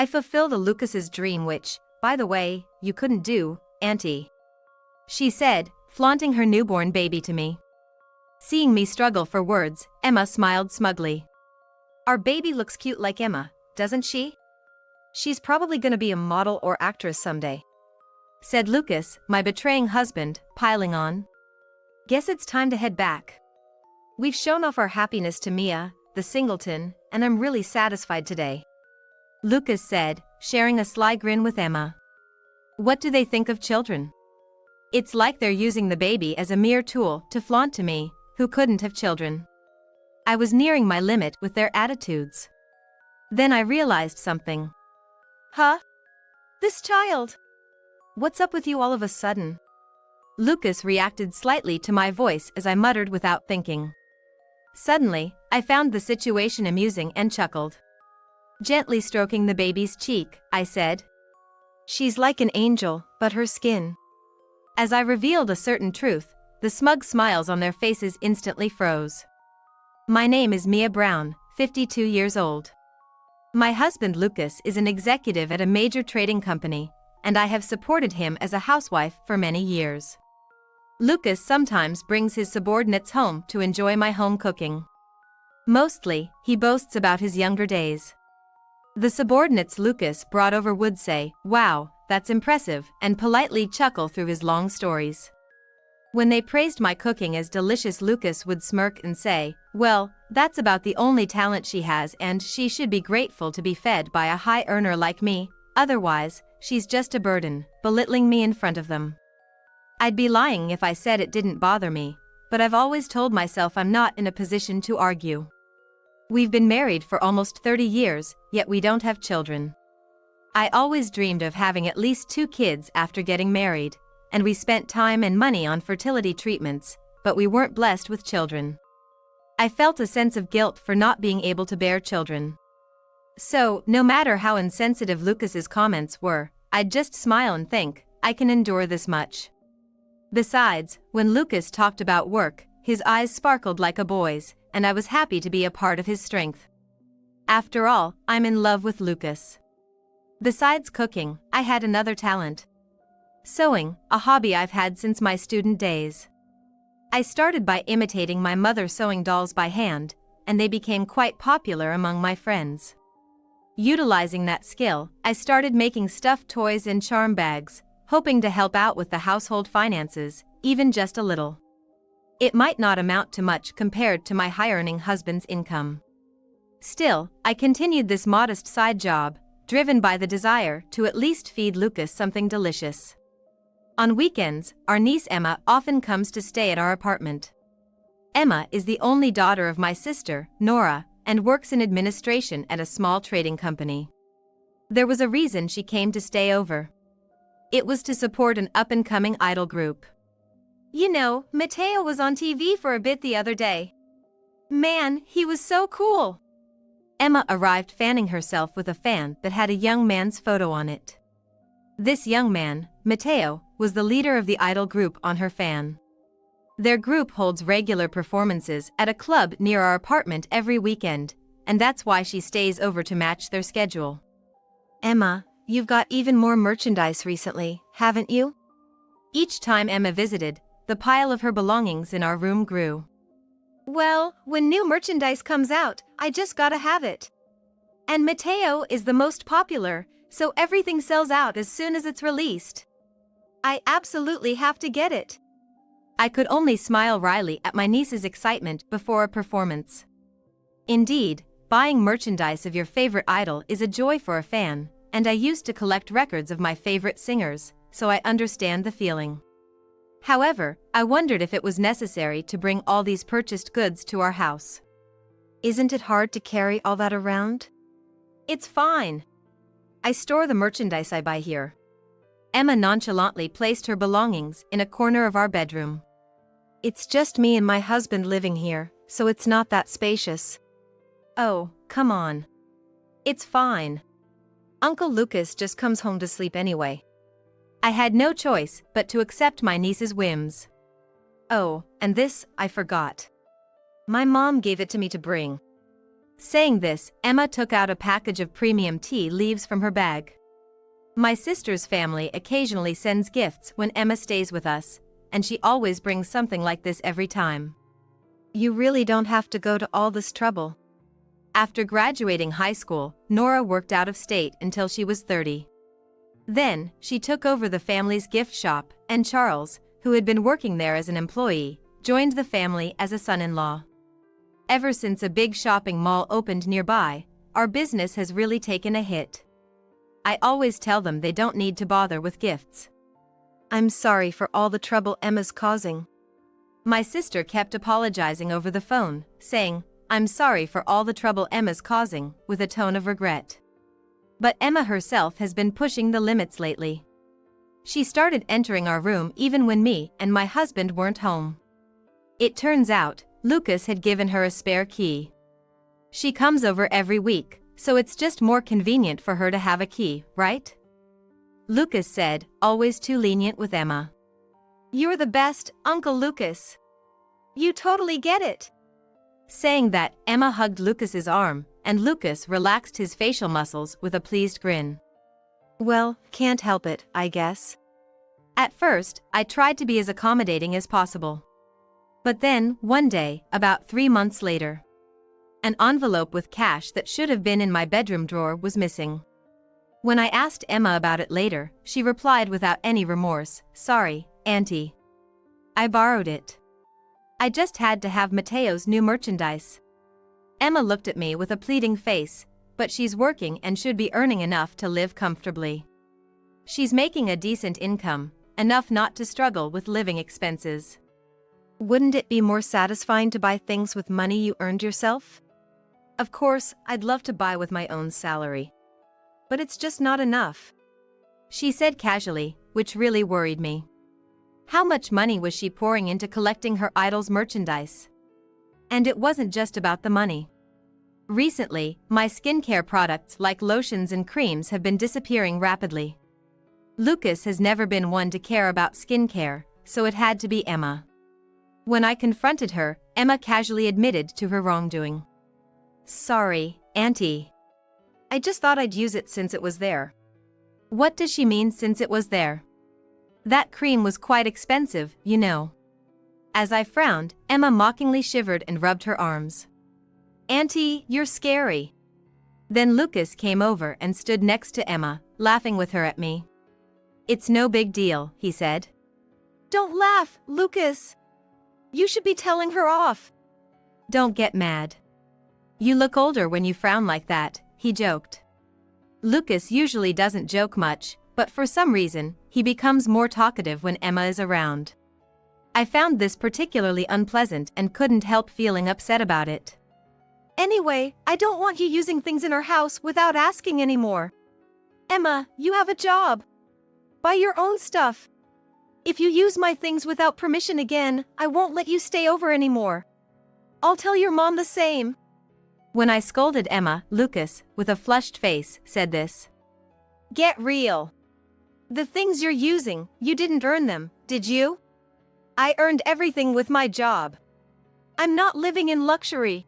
I fulfilled a Lucas's dream which, by the way, you couldn't do, Auntie. She said, flaunting her newborn baby to me. Seeing me struggle for words, Emma smiled smugly. Our baby looks cute like Emma, doesn't she? She's probably gonna be a model or actress someday, said Lucas, my betraying husband, piling on. Guess it's time to head back. We've shown off our happiness to Mia, the singleton, and I'm really satisfied today, Lucas said, sharing a sly grin with Emma. What do they think of children? It's like they're using the baby as a mere tool to flaunt to me, who couldn't have children. I was nearing my limit with their attitudes. Then I realized something. Huh? This child? What's up with you all of a sudden? Lucas reacted slightly to my voice as I muttered without thinking. Suddenly, I found the situation amusing and chuckled. Gently stroking the baby's cheek, I said, "She's like an angel, but her skin." As I revealed a certain truth, the smug smiles on their faces instantly froze. My name is Mia Brown, 52 years old. My husband Lucas is an executive at a major trading company, and I have supported him as a housewife for many years. Lucas sometimes brings his subordinates home to enjoy my home cooking. Mostly, he boasts about his younger days. The subordinates Lucas brought over would say, "Wow, that's impressive," and politely chuckle through his long stories. When they praised my cooking as delicious, Lucas would smirk and say, "Well, that's about the only talent she has, and she should be grateful to be fed by a high earner like me, otherwise, she's just a burden," belittling me in front of them. I'd be lying if I said it didn't bother me, but I've always told myself I'm not in a position to argue. We've been married for almost 30 years, yet we don't have children. I always dreamed of having at least 2 kids after getting married, and we spent time and money on fertility treatments, but we weren't blessed with children. I felt a sense of guilt for not being able to bear children. So, no matter how insensitive Lucas's comments were, I'd just smile and think, I can endure this much. Besides, when Lucas talked about work, his eyes sparkled like a boy's, and I was happy to be a part of his strength. After all, I'm in love with Lucas. Besides cooking, I had another talent. Sewing, a hobby I've had since my student days. I started by imitating my mother sewing dolls by hand, and they became quite popular among my friends. Utilizing that skill, I started making stuffed toys and charm bags, hoping to help out with the household finances, even just a little. It might not amount to much compared to my high-earning husband's income. Still, I continued this modest side job, driven by the desire to at least feed Lucas something delicious. On weekends, our niece Emma often comes to stay at our apartment. Emma is the only daughter of my sister, Nora, and works in administration at a small trading company. There was a reason she came to stay over. It was to support an up-and-coming idol group. You know, Mateo was on TV for a bit the other day. Man, he was so cool. Emma arrived fanning herself with a fan that had a young man's photo on it. This young man, Mateo, was the leader of the idol group on her fan. Their group holds regular performances at a club near our apartment every weekend, and that's why she stays over to match their schedule. Emma, you've got even more merchandise recently, haven't you? Each time Emma visited, the pile of her belongings in our room grew. Well, when new merchandise comes out, I just gotta have it. And Mateo is the most popular, so everything sells out as soon as it's released. I absolutely have to get it. I could only smile wryly at my niece's excitement before a performance. Indeed, buying merchandise of your favorite idol is a joy for a fan, and I used to collect records of my favorite singers, so I understand the feeling. However, I wondered if it was necessary to bring all these purchased goods to our house. Isn't it hard to carry all that around? It's fine. I store the merchandise I buy here. Emma nonchalantly placed her belongings in a corner of our bedroom. It's just me and my husband living here, so it's not that spacious. Oh, come on. It's fine. Uncle Lucas just comes home to sleep anyway. I had no choice but to accept my niece's whims. Oh, and this, I forgot. My mom gave it to me to bring. Saying this, Emma took out a package of premium tea leaves from her bag. My sister's family occasionally sends gifts when Emma stays with us, and she always brings something like this every time. You really don't have to go to all this trouble. After graduating high school, Nora worked out of state until she was 30. Then, she took over the family's gift shop, and Charles, who had been working there as an employee, joined the family as a son-in-law. Ever since a big shopping mall opened nearby, our business has really taken a hit. I always tell them they don't need to bother with gifts. I'm sorry for all the trouble Emma's causing. My sister kept apologizing over the phone, saying, I'm sorry for all the trouble Emma's causing, with a tone of regret. But Emma herself has been pushing the limits lately. She started entering our room even when me and my husband weren't home. It turns out, Lucas had given her a spare key. She comes over every week, so it's just more convenient for her to have a key, right? Lucas said, always too lenient with Emma. You're the best, Uncle Lucas. You totally get it. Saying that, Emma hugged Lucas's arm, and Lucas relaxed his facial muscles with a pleased grin. Well, can't help it, I guess. At first, I tried to be as accommodating as possible. But then, one day, about 3 months later, an envelope with cash that should have been in my bedroom drawer was missing. When I asked Emma about it later, she replied without any remorse, Sorry, Auntie. I borrowed it. I just had to have Mateo's new merchandise. Emma looked at me with a pleading face, but she's working and should be earning enough to live comfortably. She's making a decent income, enough not to struggle with living expenses. Wouldn't it be more satisfying to buy things with money you earned yourself? Of course, I'd love to buy with my own salary. But it's just not enough. She said casually, which really worried me. How much money was she pouring into collecting her idol's merchandise? And it wasn't just about the money. Recently, my skincare products like lotions and creams have been disappearing rapidly. Lucas has never been one to care about skincare, so it had to be Emma. When I confronted her, Emma casually admitted to her wrongdoing. Sorry, Auntie. I just thought I'd use it since it was there. What does she mean since it was there? That cream was quite expensive, you know. As I frowned, Emma mockingly shivered and rubbed her arms. Auntie, you're scary. Then Lucas came over and stood next to Emma, laughing with her at me. It's no big deal, he said. Don't laugh, Lucas. You should be telling her off. Don't get mad. You look older when you frown like that, he joked. Lucas usually doesn't joke much, but for some reason, he becomes more talkative when Emma is around. I found this particularly unpleasant and couldn't help feeling upset about it. Anyway, I don't want you using things in our house without asking anymore. Emma, you have a job. Buy your own stuff. If you use my things without permission again, I won't let you stay over anymore. I'll tell your mom the same. When I scolded Emma, Lucas, with a flushed face, said this. Get real. The things you're using, you didn't earn them, did you? I earned everything with my job. I'm not living in luxury.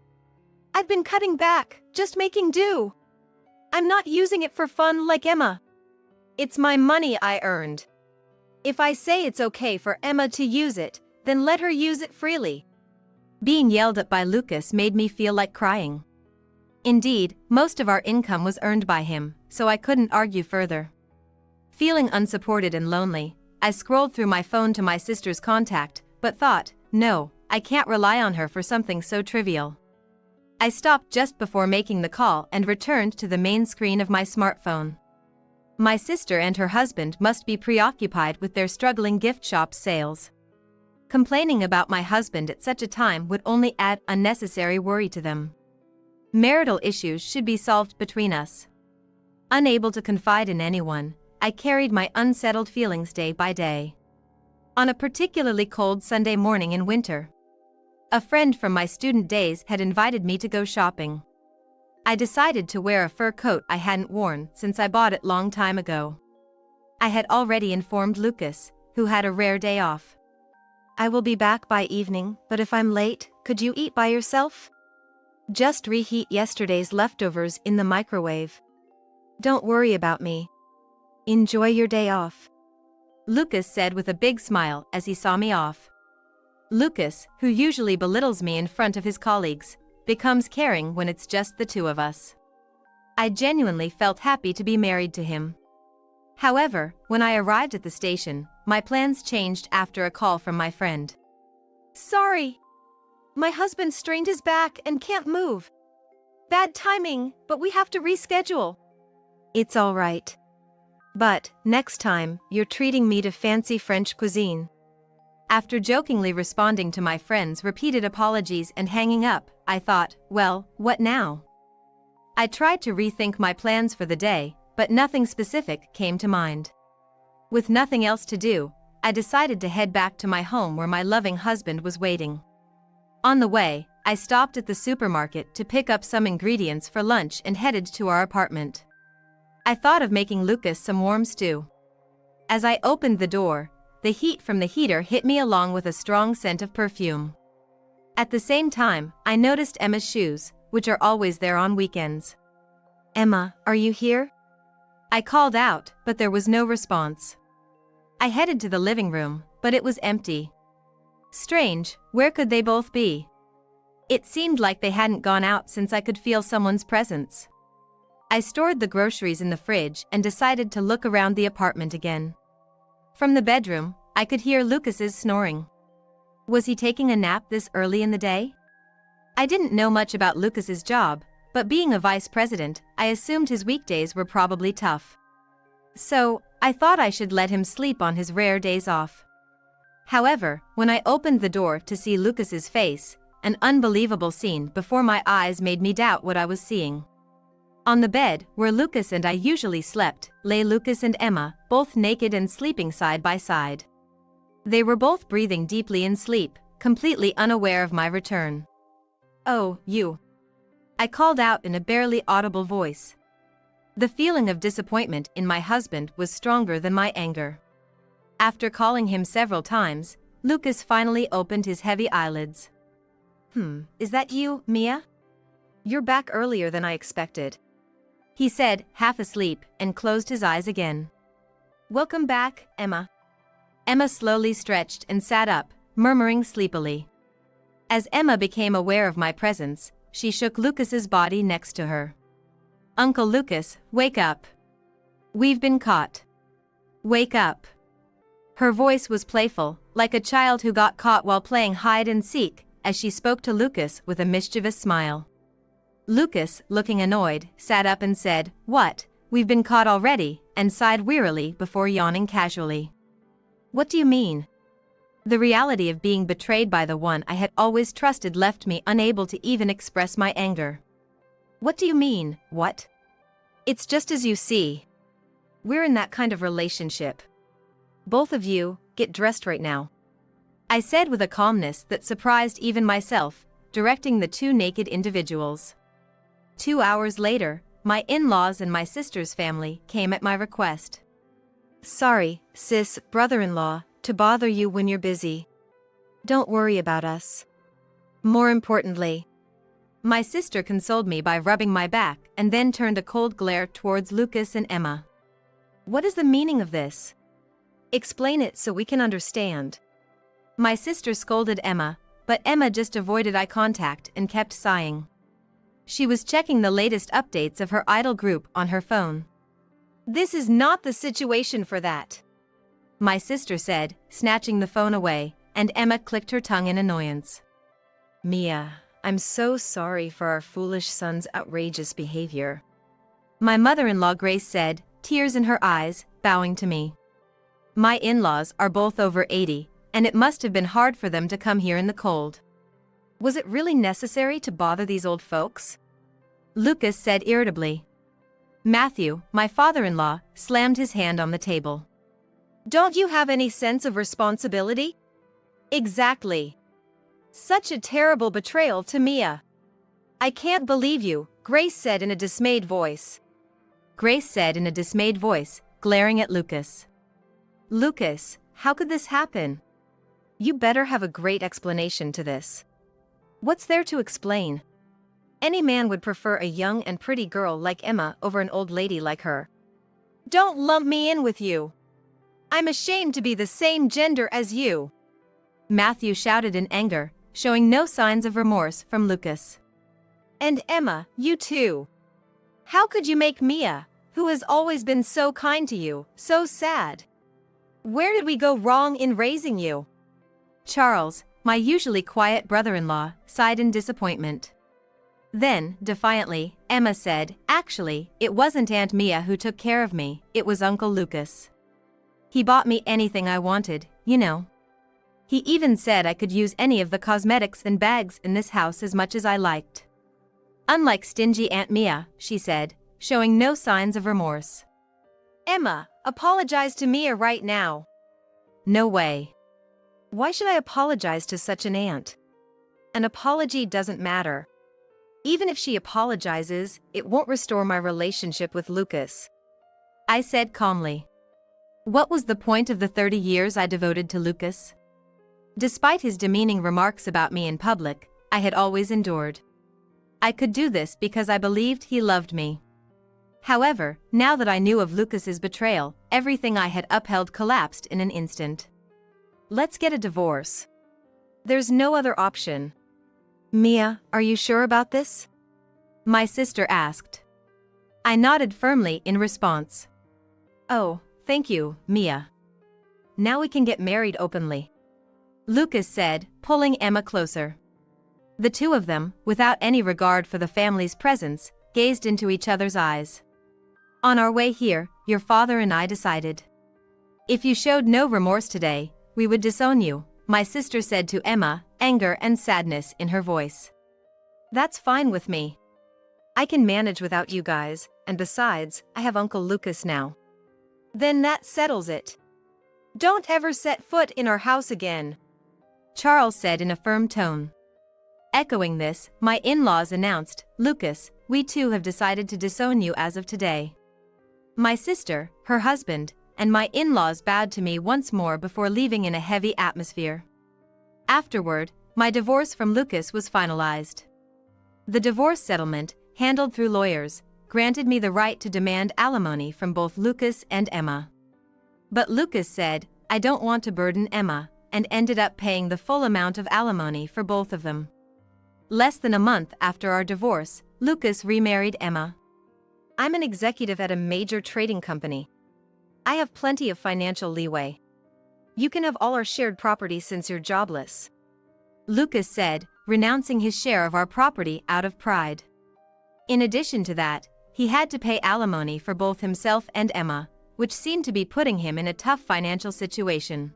I've been cutting back, just making do. I'm not using it for fun like Emma. It's my money I earned. If I say it's okay for Emma to use it, then let her use it freely. Being yelled at by Lucas made me feel like crying. Indeed, most of our income was earned by him, so I couldn't argue further. Feeling unsupported and lonely, I scrolled through my phone to my sister's contact, but thought, no, I can't rely on her for something so trivial. I stopped just before making the call and returned to the main screen of my smartphone. My sister and her husband must be preoccupied with their struggling gift shop sales. Complaining about my husband at such a time would only add unnecessary worry to them. Marital issues should be solved between us. Unable to confide in anyone, I carried my unsettled feelings day by day. On a particularly cold Sunday morning in winter, a friend from my student days had invited me to go shopping. I decided to wear a fur coat I hadn't worn since I bought it long time ago. I had already informed Lucas, who had a rare day off. I will be back by evening, but if I'm late, could you eat by yourself? Just reheat yesterday's leftovers in the microwave. Don't worry about me. Enjoy your day off. Lucas said with a big smile as he saw me off. Lucas, who usually belittles me in front of his colleagues, becomes caring when it's just the two of us. I genuinely felt happy to be married to him. However, when I arrived at the station, my plans changed after a call from my friend. Sorry. My husband strained his back and can't move. Bad timing, but we have to reschedule. It's all right. But, next time, you're treating me to fancy French cuisine. After jokingly responding to my friend's repeated apologies and hanging up, I thought, well, what now? I tried to rethink my plans for the day, but nothing specific came to mind. With nothing else to do, I decided to head back to my home where my loving husband was waiting. On the way, I stopped at the supermarket to pick up some ingredients for lunch and headed to our apartment. I thought of making Lucas some warm stew. As I opened the door, the heat from the heater hit me along with a strong scent of perfume. At the same time, I noticed Emma's shoes, which are always there on weekends. Emma, are you here? I called out, but there was no response. I headed to the living room, but it was empty. Strange, where could they both be? It seemed like they hadn't gone out since I could feel someone's presence. I stored the groceries in the fridge and decided to look around the apartment again. From the bedroom, I could hear Lucas's snoring. Was he taking a nap this early in the day? I didn't know much about Lucas's job, but being a vice president, I assumed his weekdays were probably tough. So, I thought I should let him sleep on his rare days off. However, when I opened the door to see Lucas's face, an unbelievable scene before my eyes made me doubt what I was seeing. On the bed, where Lucas and I usually slept, lay Lucas and Emma, both naked and sleeping side by side. They were both breathing deeply in sleep, completely unaware of my return. Oh, you. I called out in a barely audible voice. The feeling of disappointment in my husband was stronger than my anger. After calling him several times, Lucas finally opened his heavy eyelids. Is that you, Mia? You're back earlier than I expected. He said, half asleep, and closed his eyes again. Welcome back, Emma. Emma slowly stretched and sat up, murmuring sleepily. As Emma became aware of my presence, she shook Lucas's body next to her. Uncle Lucas, wake up. We've been caught. Wake up. Her voice was playful, like a child who got caught while playing hide and seek, as she spoke to Lucas with a mischievous smile. Lucas, looking annoyed, sat up and said, "What, we've been caught already," and sighed wearily before yawning casually. What do you mean? The reality of being betrayed by the one I had always trusted left me unable to even express my anger. What do you mean, what? It's just as you see. We're in that kind of relationship. Both of you, get dressed right now. I said with a calmness that surprised even myself, directing the two naked individuals. 2 hours later, my in-laws and my sister's family came at my request. Sorry, sis, brother-in-law, to bother you when you're busy. Don't worry about us. More importantly, my sister consoled me by rubbing my back and then turned a cold glare towards Lucas and Emma. What is the meaning of this? Explain it so we can understand. My sister scolded Emma, but Emma just avoided eye contact and kept sighing. She was checking the latest updates of her idol group on her phone. This is not the situation for that, my sister said, snatching the phone away, and Emma clicked her tongue in annoyance. Mia, I'm so sorry for our foolish son's outrageous behavior, my mother-in-law Grace said, tears in her eyes, bowing to me. My in-laws are both over 80, and it must have been hard for them to come here in the cold. Was it really necessary to bother these old folks? Lucas said irritably. Matthew, my father-in-law, slammed his hand on the table. Don't you have any sense of responsibility? Exactly. Such a terrible betrayal to Mia. I can't believe you, Grace said in a dismayed voice. Grace said in a dismayed voice, glaring at Lucas. Lucas, how could this happen? You better have a great explanation to this. What's there to explain? Any man would prefer a young and pretty girl like Emma over an old lady like her. Don't lump me in with you. I'm ashamed to be the same gender as you. Matthew shouted in anger, showing no signs of remorse from Lucas. And Emma, you too. How could you make Mia, who has always been so kind to you, so sad? Where did we go wrong in raising you? Charles, my usually quiet brother-in-law, sighed in disappointment. Then, defiantly, Emma said, "Actually, it wasn't Aunt Mia who took care of me, it was Uncle Lucas. He bought me anything I wanted, you know. He even said I could use any of the cosmetics and bags in this house as much as I liked." Unlike stingy Aunt Mia, she said, showing no signs of remorse. Emma, apologize to Mia right now. No way. Why should I apologize to such an aunt? An apology doesn't matter. Even if she apologizes, it won't restore my relationship with Lucas. I said calmly. What was the point of the 30 years I devoted to Lucas? Despite his demeaning remarks about me in public, I had always endured. I could do this because I believed he loved me. However, now that I knew of Lucas's betrayal, everything I had upheld collapsed in an instant. Let's get a divorce. There's no other option. Mia, are you sure about this? My sister asked. I nodded firmly in response. Oh, thank you, Mia. Now we can get married openly. Lucas said, pulling Emma closer. The two of them, without any regard for the family's presence, gazed into each other's eyes. On our way here, your father and I decided. If you showed no remorse today, we would disown you, my sister said to Emma, anger and sadness in her voice. That's fine with me. I can manage without you guys, and besides, I have Uncle Lucas now. Then that settles it. Don't ever set foot in our house again, Charles said in a firm tone. Echoing this, my in-laws announced, Lucas, we too have decided to disown you as of today. My sister, her husband, and my in-laws bowed to me once more before leaving in a heavy atmosphere. Afterward, my divorce from Lucas was finalized. The divorce settlement, handled through lawyers, granted me the right to demand alimony from both Lucas and Emma. But Lucas said, I don't want to burden Emma, and ended up paying the full amount of alimony for both of them. Less than a month after our divorce, Lucas remarried Emma. I'm an executive at a major trading company. I have plenty of financial leeway. You can have all our shared property since you're jobless, Lucas said, renouncing his share of our property out of pride. In addition to that, he had to pay alimony for both himself and Emma, which seemed to be putting him in a tough financial situation.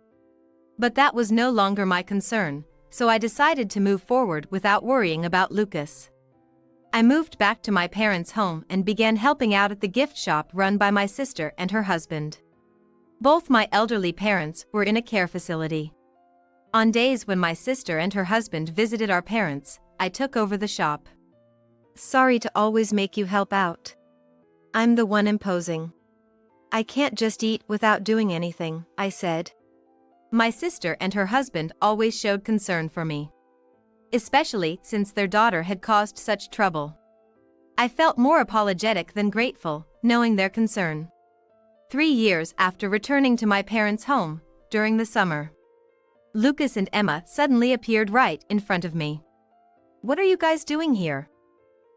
But that was no longer my concern, so I decided to move forward without worrying about Lucas. I moved back to my parents' home and began helping out at the gift shop run by my sister and her husband. Both my elderly parents were in a care facility. On days when my sister and her husband visited our parents, I took over the shop. Sorry to always make you help out. I'm the one imposing. I can't just eat without doing anything, I said. My sister and her husband always showed concern for me, especially since their daughter had caused such trouble. I felt more apologetic than grateful, knowing their concern. 3 years after returning to my parents' home, during the summer, Lucas and Emma suddenly appeared right in front of me. What are you guys doing here?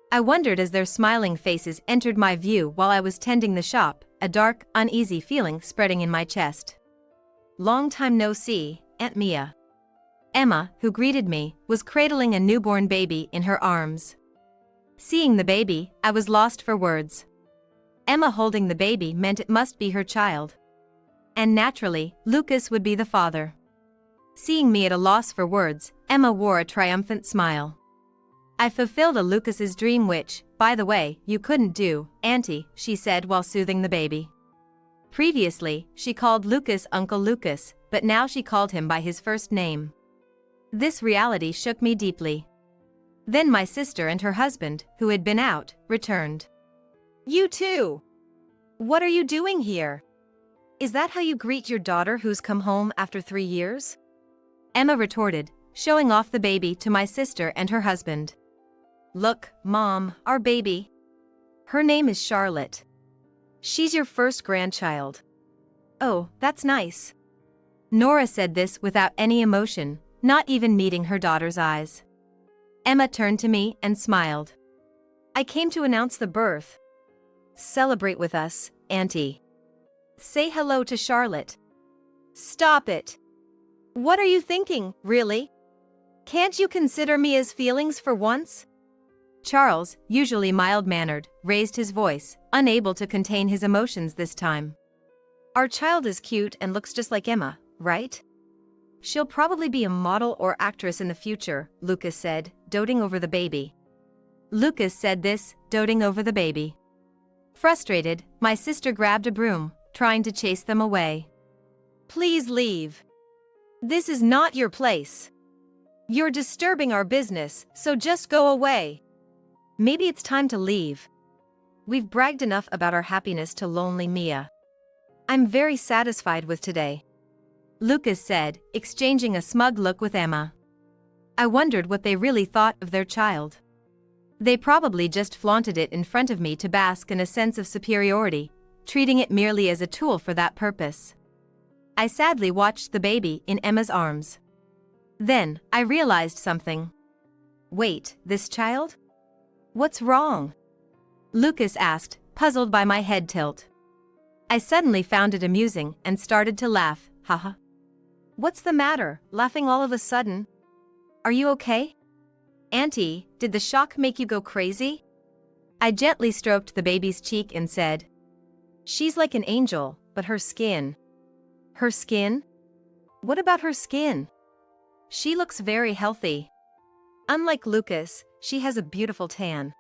I wondered as their smiling faces entered my view while I was tending the shop, a dark, uneasy feeling spreading in my chest. Long time no see, Aunt Mia. Emma, who greeted me, was cradling a newborn baby in her arms. Seeing the baby, I was lost for words. Emma holding the baby meant it must be her child. And naturally, Lucas would be the father. Seeing me at a loss for words, Emma wore a triumphant smile. I fulfilled a Lucas's dream which, by the way, you couldn't do, Auntie, she said while soothing the baby. Previously, she called Lucas Uncle Lucas, but now she called him by his first name. This reality shook me deeply. Then my sister and her husband, who had been out, returned. You too! What are you doing here? Is that how you greet your daughter who's come home after 3 years? Emma retorted, showing off the baby to my sister and her husband. Look, Mom, our baby. Her name is Charlotte. She's your first grandchild. Oh, that's nice. Nora said this without any emotion, not even meeting her daughter's eyes. Emma turned to me and smiled. I came to announce the birth. Celebrate with us, Auntie. Say hello to Charlotte. Stop it. What are you thinking, really? Can't you consider me as feelings for once? Charles, usually mild-mannered, raised his voice, unable to contain his emotions this time. Our child is cute and looks just like Emma, right? She'll probably be a model or actress in the future, Lucas said, doting over the baby. Lucas said this, doting over the baby. Frustrated, my sister grabbed a broom, trying to chase them away. Please leave. This is not your place. You're disturbing our business, so just go away. Maybe it's time to leave. We've bragged enough about our happiness to lonely Mia. I'm very satisfied with today, Lucas said, exchanging a smug look with Emma. I wondered what they really thought of their child. They probably just flaunted it in front of me to bask in a sense of superiority, treating it merely as a tool for that purpose. I sadly watched the baby in Emma's arms. Then, I realized something. Wait, this child? What's wrong? Lucas asked, puzzled by my head tilt. I suddenly found it amusing and started to laugh, haha. What's the matter, laughing all of a sudden? Are you okay? Auntie, did the shock make you go crazy? I gently stroked the baby's cheek and said, she's like an angel, but her skin. Her skin? What about her skin? She looks very healthy. Unlike Lucas, she has a beautiful tan.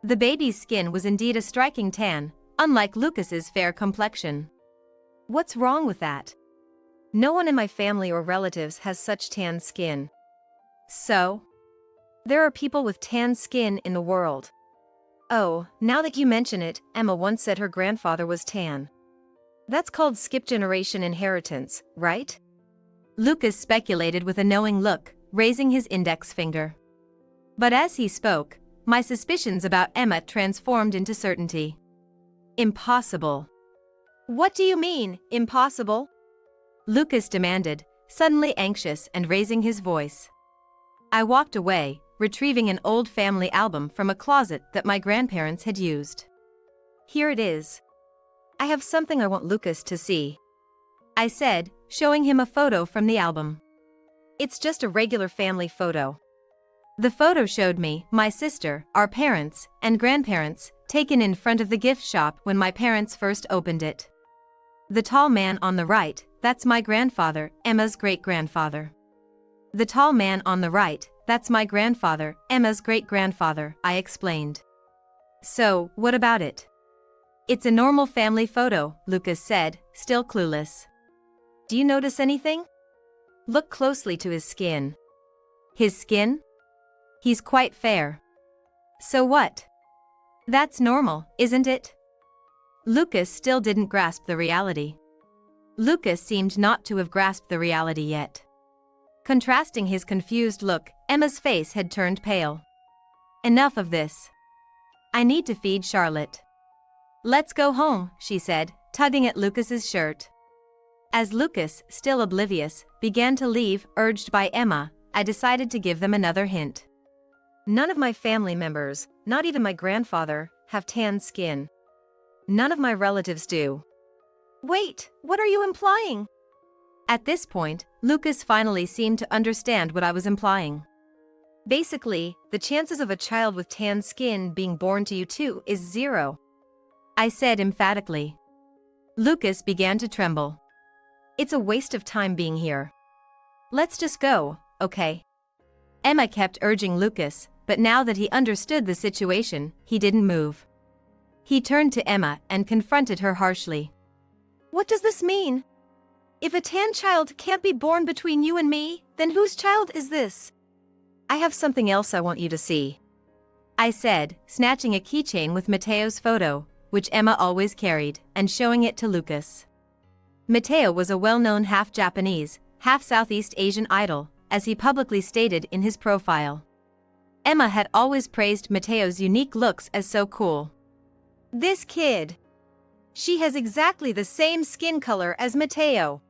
The baby's skin was indeed a striking tan, unlike Lucas's fair complexion. What's wrong with that? No one in my family or relatives has such tan skin. So? There are people with tan skin in the world. Oh, now that you mention it, Emma once said her grandfather was tan. That's called skip-generation inheritance, right? Lucas speculated with a knowing look, raising his index finger. But as he spoke, my suspicions about Emma transformed into certainty. Impossible. What do you mean, impossible? Lucas demanded, suddenly anxious and raising his voice. I walked away, retrieving an old family album from a closet that my grandparents had used. Here it is. I have something I want Lucas to see, I said, showing him a photo from the album. It's just a regular family photo. The photo showed me, my sister, our parents, and grandparents, taken in front of the gift shop when my parents first opened it. The tall man on the right, that's my grandfather, Emma's great-grandfather. The tall man on the right, that's my grandfather, Emma's great-grandfather, I explained. So, what about it? It's a normal family photo, Lucas said, still clueless. Do you notice anything? Look closely to his skin. His skin? He's quite fair. So what? That's normal, isn't it? Lucas still didn't grasp the reality. Lucas seemed not to have grasped the reality yet. Contrasting his confused look, Emma's face had turned pale. Enough of this. I need to feed Charlotte. Let's go home, she said, tugging at Lucas's shirt. As Lucas, still oblivious, began to leave, urged by Emma, I decided to give them another hint. None of my family members, not even my grandfather, have tan skin. None of my relatives do. Wait, what are you implying? At this point, Lucas finally seemed to understand what I was implying. Basically, the chances of a child with tan skin being born to you too is 0. I said emphatically. Lucas began to tremble. It's a waste of time being here. Let's just go, okay? Emma kept urging Lucas, but now that he understood the situation, he didn't move. He turned to Emma and confronted her harshly. What does this mean? If a tan child can't be born between you and me, then whose child is this? I have something else I want you to see, I said, snatching a keychain with Mateo's photo, which Emma always carried, and showing it to Lucas. Mateo was a well-known half-Japanese, half-Southeast Asian idol, as he publicly stated in his profile. Emma had always praised Mateo's unique looks as so cool. "This kid. She has exactly the same skin color as Mateo."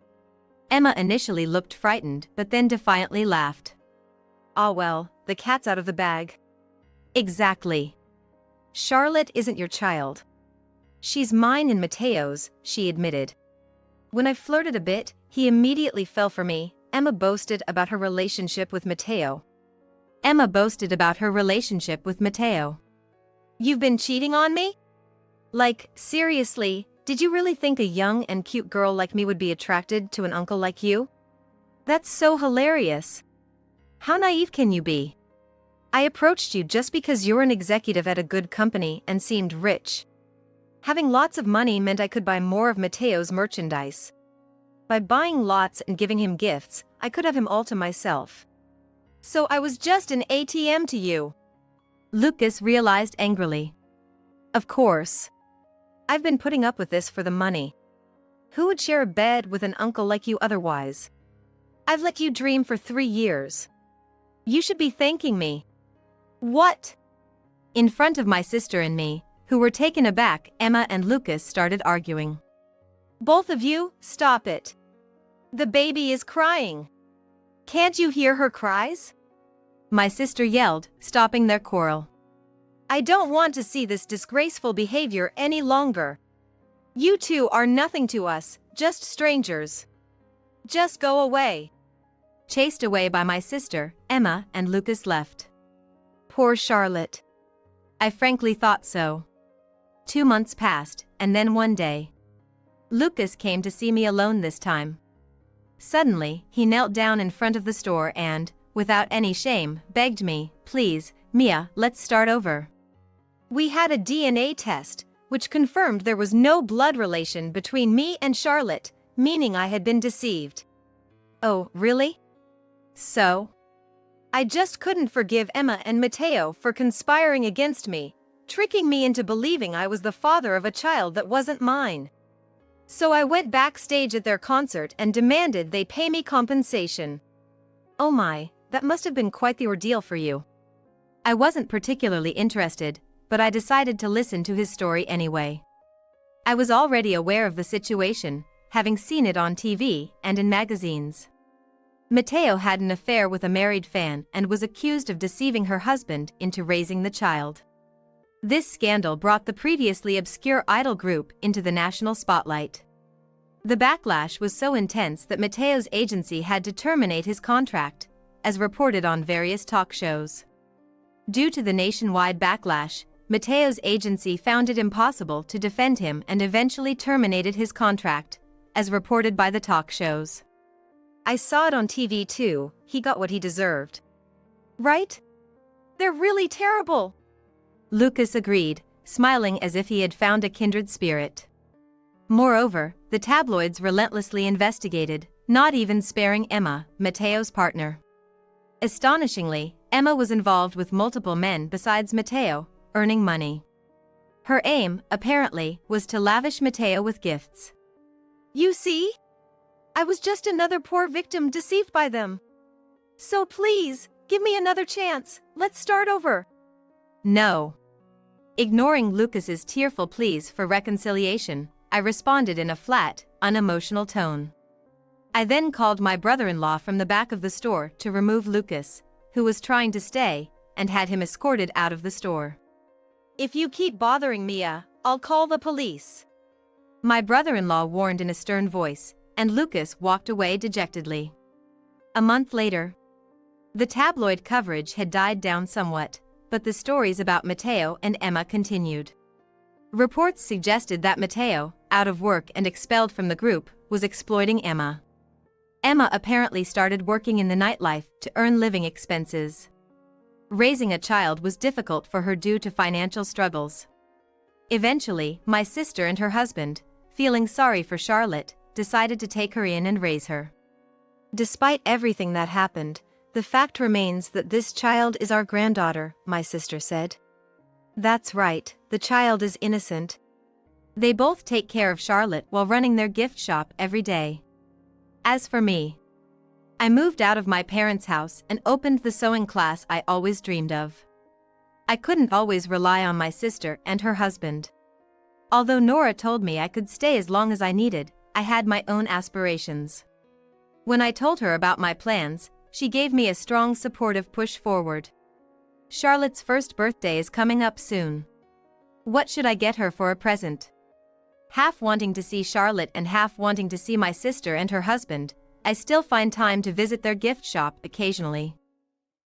Emma initially looked frightened but then defiantly laughed. "Ah well, the cat's out of the bag." "Exactly. Charlotte isn't your child. She's mine and Mateo's," she admitted. "When I flirted a bit, he immediately fell for me." Emma boasted about her relationship with Mateo. "You've been cheating on me? Like, seriously, did you really think a young and cute girl like me would be attracted to an uncle like you? That's so hilarious. How naive can you be? I approached you just because you're an executive at a good company and seemed rich. Having lots of money meant I could buy more of Mateo's merchandise. By buying lots and giving him gifts, I could have him all to myself. So I was just an ATM to you." Lucas realized angrily. "Of course. I've been putting up with this for the money. Who would share a bed with an uncle like you otherwise? I've let you dream for 3 years. You should be thanking me." "What?" In front of my sister and me, who were taken aback, Emma and Lucas started arguing. "Both of you, stop it. The baby is crying. Can't you hear her cries?" my sister yelled, stopping their quarrel. "I don't want to see this disgraceful behavior any longer. You two are nothing to us, just strangers. Just go away." Chased away by my sister, Emma and Lucas left. Poor Charlotte. I frankly thought so. 2 months passed, and then one day, Lucas came to see me alone this time. Suddenly, he knelt down in front of the store and, without any shame, begged me, "Please, Mia, let's start over." We had a DNA test, which confirmed there was no blood relation between me and Charlotte, meaning I had been deceived. Oh, really? So? I just couldn't forgive Emma and Mateo for conspiring against me, tricking me into believing I was the father of a child that wasn't mine. So I went backstage at their concert and demanded they pay me compensation. Oh my, that must have been quite the ordeal for you. I wasn't particularly interested, but I decided to listen to his story anyway. I was already aware of the situation, having seen it on TV and in magazines. Mateo had an affair with a married fan and was accused of deceiving her husband into raising the child. This scandal brought the previously obscure idol group into the national spotlight. The backlash was so intense that Mateo's agency had to terminate his contract, as reported on various talk shows. Due to the nationwide backlash, Mateo's agency found it impossible to defend him and eventually terminated his contract, as reported by the talk shows. I saw it on TV too. He got what he deserved. Right? They're really terrible. Lucas agreed, smiling as if he had found a kindred spirit. Moreover, the tabloids relentlessly investigated, not even sparing Emma, Mateo's partner. Astonishingly, Emma was involved with multiple men besides Mateo, earning money. Her aim, apparently, was to lavish Mateo with gifts. You see? I was just another poor victim deceived by them. So please, give me another chance. Let's start over. No. Ignoring Lucas's tearful pleas for reconciliation, I responded in a flat, unemotional tone. I then called my brother-in-law from the back of the store to remove Lucas, who was trying to stay, and had him escorted out of the store. If you keep bothering Mia, I'll call the police. My brother-in-law warned in a stern voice, and Lucas walked away dejectedly. A month later, the tabloid coverage had died down somewhat, but the stories about Mateo and Emma continued. Reports suggested that Mateo, out of work and expelled from the group, was exploiting Emma. Emma apparently started working in the nightlife to earn living expenses. Raising a child was difficult for her due to financial struggles. Eventually, my sister and her husband, feeling sorry for Charlotte, decided to take her in and raise her. Despite everything that happened, the fact remains that this child is our granddaughter, my sister said. That's right, the child is innocent. They both take care of Charlotte while running their gift shop every day. As for me, I moved out of my parents' house and opened the sewing class I always dreamed of. I couldn't always rely on my sister and her husband. Although Nora told me I could stay as long as I needed, I had my own aspirations. When I told her about my plans, she gave me a strong supportive push forward. Charlotte's first birthday is coming up soon. What should I get her for a present? Half wanting to see Charlotte and half wanting to see my sister and her husband, I still find time to visit their gift shop occasionally.